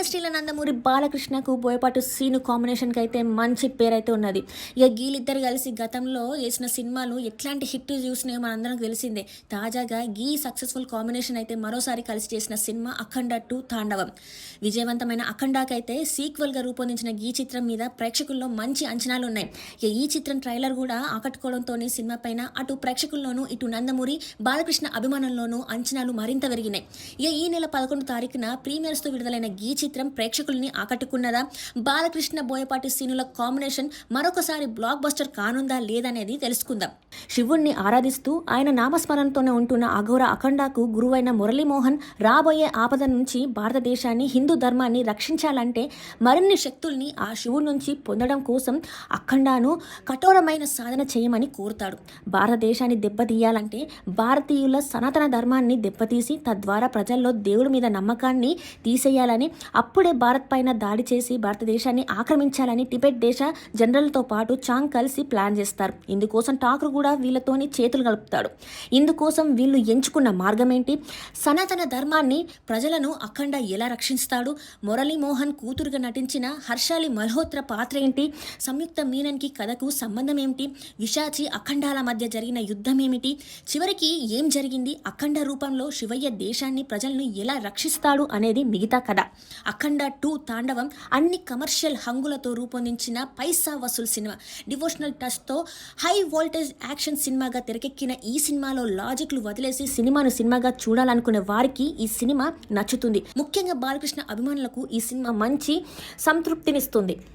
ఇండస్ట్రీలో నందమూరి బాలకృష్ణకు బోయపాటి సీను కాంబినేషన్కి అయితే మంచి పేరైతే ఉన్నది. ఇక వీళ్ళిద్దరు కలిసి గతంలో చేసిన సినిమాలు ఎట్లాంటి హిట్ చూసినాయో మనందరం తెలిసిందే. తాజాగా ఈ సక్సెస్ఫుల్ కాంబినేషన్ అయితే మరోసారి కలిసి చేసిన సినిమా అఖండ 2 తాండవం. విజయవంతమైన అఖండాకైతే సీక్వెల్గా రూపొందించిన ఈ చిత్రం మీద ప్రేక్షకుల్లో మంచి అంచనాలు ఉన్నాయి. ఇక ఈ చిత్రం ట్రైలర్ కూడా ఆకట్టుకోవడంతో సినిమా పైన అటు ప్రేక్షకుల్లోనూ ఇటు నందమూరి బాలకృష్ణ అభిమానుల్లోనూ అంచనాలు మరింత పెరిగినాయి. ఇక ఈ నెల 11 తారీఖున ప్రీమియర్స్తో విడుదలైన ఈ చిత్రం ప్రేక్షకుల్ని ఆకట్టుకున్నదా, బాలకృష్ణ బోయపాటి సీనుల కాంబినేషన్ మరొకసారి బ్లాక్ బస్టర్ కానుందా లేదనేది తెలుసుకుందాం. శివుణ్ణి ఆరాధిస్తూ ఆయన నామస్మరణతోనే ఉంటున్న అఘోర అఖండాకు గురువైన మురళీమోహన్ రాబోయే ఆపద నుంచి భారతదేశాన్ని, హిందూ ధర్మాన్ని రక్షించాలంటే మరిన్ని శక్తుల్ని ఆ శివుడి నుంచి పొందడం కోసం అఖండాను కఠోరమైన సాధన చేయమని కోరుతాడు. భారతదేశాన్ని దెబ్బతీయాలంటే భారతీయుల సనాతన ధర్మాన్ని దెబ్బతీసి తద్వారా ప్రజల్లో దేవుడి మీద నమ్మకాన్ని తీసేయాలని, అప్పుడే భారత్ పైన దాడి చేసి భారతదేశాన్ని ఆక్రమించాలని టిబెట్ దేశ జనరల్తో పాటు చాంగ్ కలిసి ప్లాన్ చేస్తారు. ఇందుకోసం ఠాకూర్ కూడా వీళ్ళతోని చేతులు కలుపుతాడు. ఇందుకోసం వీళ్ళు ఎంచుకున్న మార్గం ఏంటి? సనాతన ధర్మాన్ని, ప్రజలను అఖండ ఎలా రక్షిస్తాడు? మురళీమోహన్ కూతురుగా నటించిన హర్షాలి మల్హోత్రా పాత్ర ఏంటి? సంయుక్త మీనన్కి కథకు సంబంధం ఏమిటి? విశాచి అఖండాల మధ్య జరిగిన యుద్ధం ఏమిటి? చివరికి ఏం జరిగింది? అఖండ రూపంలో శివయ్య దేశాన్ని, ప్రజలను ఎలా రక్షిస్తాడు అనేది మిగతా కథ. అఖండ 2 తాండవం అన్ని కమర్షియల్ హంగులతో రూపొందించిన పైసా వసూల్ సినిమా. డివోషనల్ టచ్తో హై వోల్టేజ్ యాక్షన్ సినిమాగా తెరకెక్కిన ఈ సినిమాలో లాజిక్లు వదిలేసి సినిమాను సినిమాగా చూడాలనుకునే వారికి ఈ సినిమా నచ్చుతుంది. ముఖ్యంగా బాలకృష్ణ అభిమానులకు ఈ సినిమా మంచి సంతృప్తినిస్తుంది.